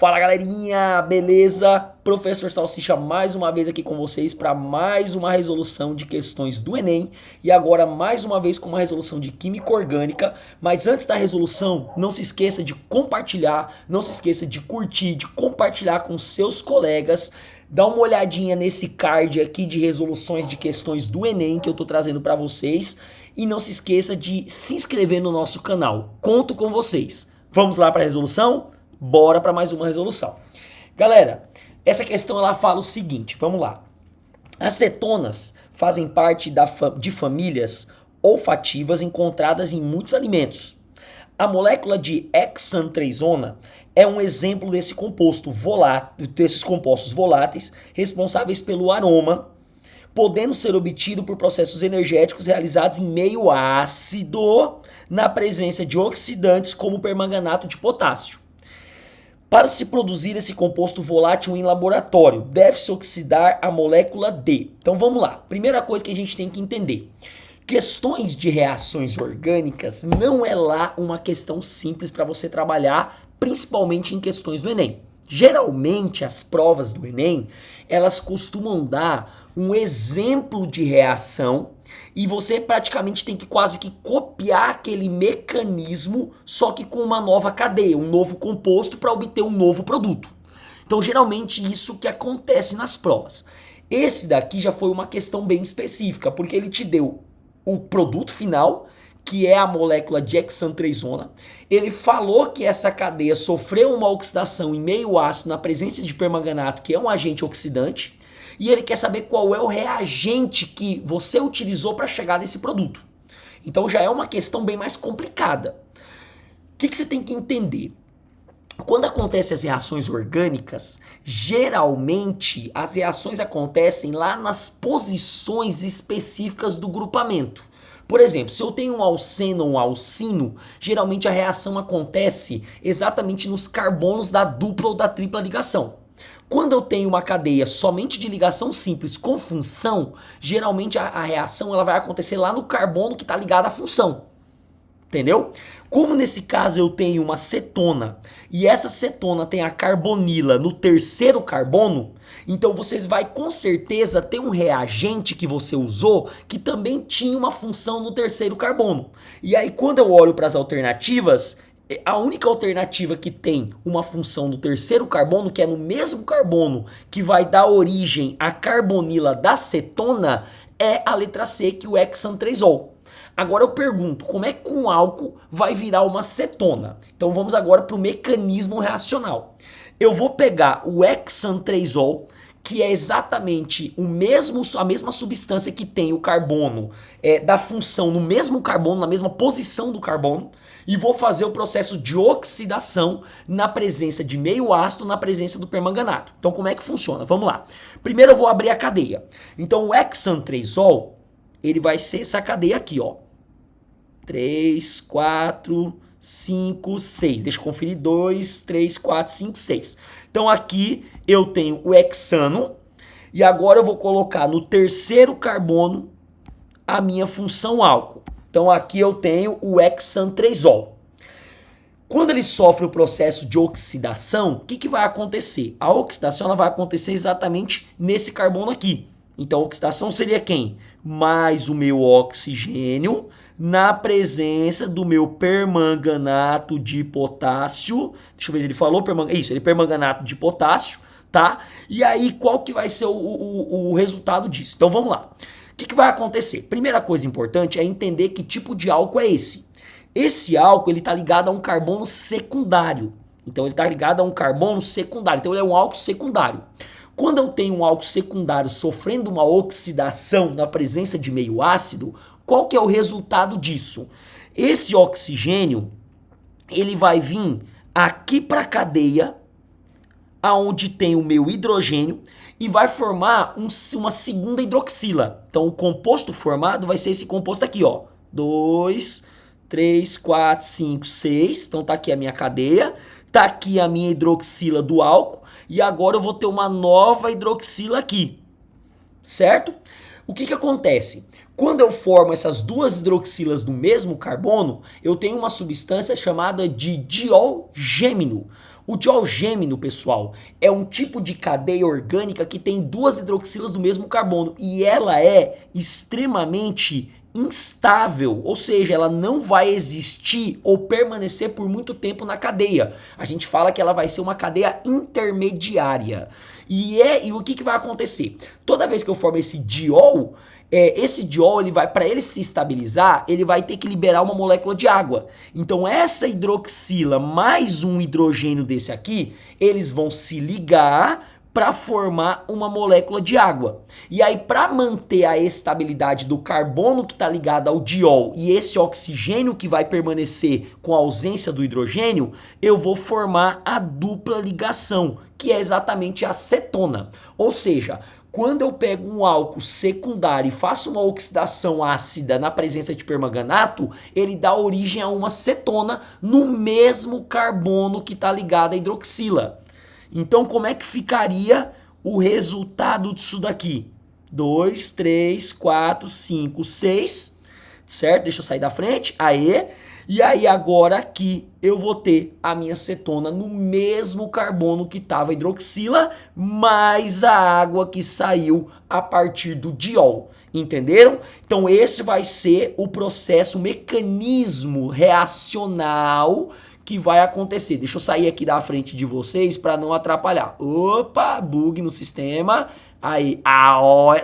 Fala galerinha, beleza? Professor Salsicha mais uma vez aqui com vocês para mais uma resolução de questões do Enem e agora mais uma vez com uma resolução de Química Orgânica. Mas antes da resolução, não se esqueça de compartilhar, não se esqueça de curtir, de compartilhar com seus colegas. Dá uma olhadinha nesse card aqui de resoluções de questões do Enem que eu tô trazendo para vocês e não se esqueça de se inscrever no nosso canal. Conto com vocês. Vamos lá para a resolução? Bora para mais uma resolução. Galera, essa questão ela fala o seguinte, vamos lá. As cetonas fazem parte de famílias olfativas encontradas em muitos alimentos. A molécula de hexantrazona é um exemplo desse composto desses compostos voláteis responsáveis pelo aroma, podendo ser obtido por processos energéticos realizados em meio ácido na presença de oxidantes como permanganato de potássio. Para se produzir esse composto volátil em laboratório, deve-se oxidar a molécula D. Então vamos lá. Primeira coisa que a gente tem que entender. Questões de reações orgânicas não é lá uma questão simples para você trabalhar, principalmente em questões do Enem. Geralmente as provas do Enem, elas costumam dar um exemplo de reação e você praticamente tem que quase que copiar aquele mecanismo, só que com uma nova cadeia, um novo composto para obter um novo produto. Então geralmente isso que acontece nas provas. Esse daqui já foi uma questão bem específica, porque ele te deu o produto final, que é a molécula de hexantrazona. Ele falou que essa cadeia sofreu uma oxidação em meio ácido na presença de permanganato, que é um agente oxidante, e ele quer saber qual é o reagente que você utilizou para chegar nesse produto. Então já é uma questão bem mais complicada. O que você tem que entender? Quando acontecem as reações orgânicas, geralmente as reações acontecem lá nas posições específicas do grupamento. Por exemplo, se eu tenho um alceno ou um alcino, geralmente a reação acontece exatamente nos carbonos da dupla ou da tripla ligação. Quando eu tenho uma cadeia somente de ligação simples com função, geralmente a reação ela vai acontecer lá no carbono que está ligado à função. Entendeu? Como nesse caso eu tenho uma cetona e essa cetona tem a carbonila no terceiro carbono, então você vai com certeza ter um reagente que você usou que também tinha uma função no terceiro carbono. E aí quando eu olho para as alternativas, a única alternativa que tem uma função no terceiro carbono, que é no mesmo carbono que vai dar origem à carbonila da cetona, é a letra C, que é o hexantrazol. Agora eu pergunto, como é que um álcool vai virar uma cetona? Então vamos agora para o mecanismo reacional. Eu vou pegar o hexantrazol, que é exatamente a mesma substância que tem o carbono da função no mesmo carbono, na mesma posição do carbono, e vou fazer o processo de oxidação na presença de meio ácido, na presença do permanganato. Então como é que funciona? Vamos lá. Primeiro eu vou abrir a cadeia. Então o hexantrazol, ele vai ser essa cadeia aqui, ó. 3, 4, 5, 6. Deixa eu conferir. 2, 3, 4, 5, 6. Então aqui eu tenho o hexano. E agora eu vou colocar no terceiro carbono a minha função álcool. Então aqui eu tenho o hexantrazol. Quando ele sofre o processo de oxidação, o que vai acontecer? A oxidação ela vai acontecer exatamente nesse carbono aqui. Então a oxidação seria quem? Mais o meu oxigênio na presença do meu permanganato de potássio. Deixa eu ver se ele falou. Isso, ele permanganato de potássio, tá? E aí qual que vai ser o resultado disso? Então vamos lá. O que vai acontecer? Primeira coisa importante é entender que tipo de álcool é esse. Esse álcool ele está ligado a um carbono secundário. Então ele está ligado a um carbono secundário. Então ele é um álcool secundário. Quando eu tenho um álcool secundário sofrendo uma oxidação na presença de meio ácido, qual que é o resultado disso? Esse oxigênio, ele vai vir aqui para a cadeia, aonde tem o meu hidrogênio, e vai formar uma segunda hidroxila. Então o composto formado vai ser esse composto aqui, ó. 2, 3, 4, 5, 6. Então tá aqui a minha cadeia, tá aqui a minha hidroxila do álcool. E agora eu vou ter uma nova hidroxila aqui, certo? O que acontece? Quando eu formo essas duas hidroxilas no mesmo carbono, eu tenho uma substância chamada de diol gêmeo. O diolgêmino, pessoal, é um tipo de cadeia orgânica que tem duas hidroxilas do mesmo carbono e ela é extremamente instável, ou seja, ela não vai existir ou permanecer por muito tempo na cadeia. A gente fala que ela vai ser uma cadeia intermediária. E o que vai acontecer? Toda vez que eu formo esse diol, ele vai, para ele se estabilizar, ele vai ter que liberar uma molécula de água. Então essa hidroxila mais um hidrogênio desse aqui, eles vão se ligar para formar uma molécula de água. E aí, para manter a estabilidade do carbono que está ligado ao diol e esse oxigênio que vai permanecer com a ausência do hidrogênio, eu vou formar a dupla ligação, que é exatamente a cetona. Ou seja, quando eu pego um álcool secundário e faço uma oxidação ácida na presença de permanganato, ele dá origem a uma cetona no mesmo carbono que está ligado à hidroxila. Então, como é que ficaria o resultado disso daqui? 2, 3, 4, 5, 6, certo? Deixa eu sair da frente. Aê! E aí agora aqui eu vou ter a minha cetona no mesmo carbono que estava a hidroxila, mais a água que saiu a partir do diol. Entenderam? Então esse vai ser o processo, o mecanismo reacional que vai acontecer. Deixa eu sair aqui da frente de vocês para não atrapalhar. Opa, bug no sistema. Aí,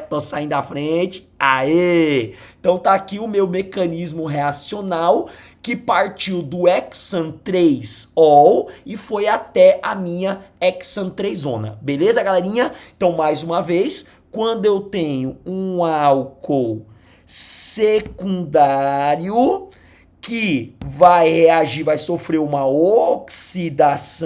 tô saindo da frente. Aê! Então tá aqui o meu mecanismo reacional que partiu do hexan 3-ol e foi até a minha hexan 3-ona. Beleza, galerinha? Então, mais uma vez, quando eu tenho um álcool secundário que vai reagir, vai sofrer uma oxidação,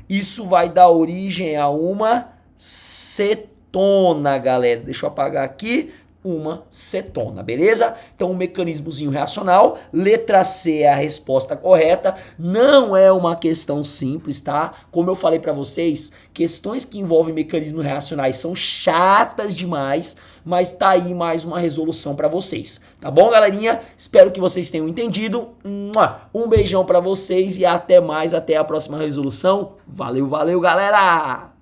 isso vai dar origem a uma cetona, galera. Deixa eu apagar aqui. Uma cetona, beleza? Então, um mecanismozinho reacional. Letra C é a resposta correta. Não é uma questão simples, tá? Como eu falei pra vocês, questões que envolvem mecanismos reacionais são chatas demais, mas tá aí mais uma resolução pra vocês. Tá bom, galerinha? Espero que vocês tenham entendido. Um beijão pra vocês e até mais, até a próxima resolução. Valeu, valeu, galera!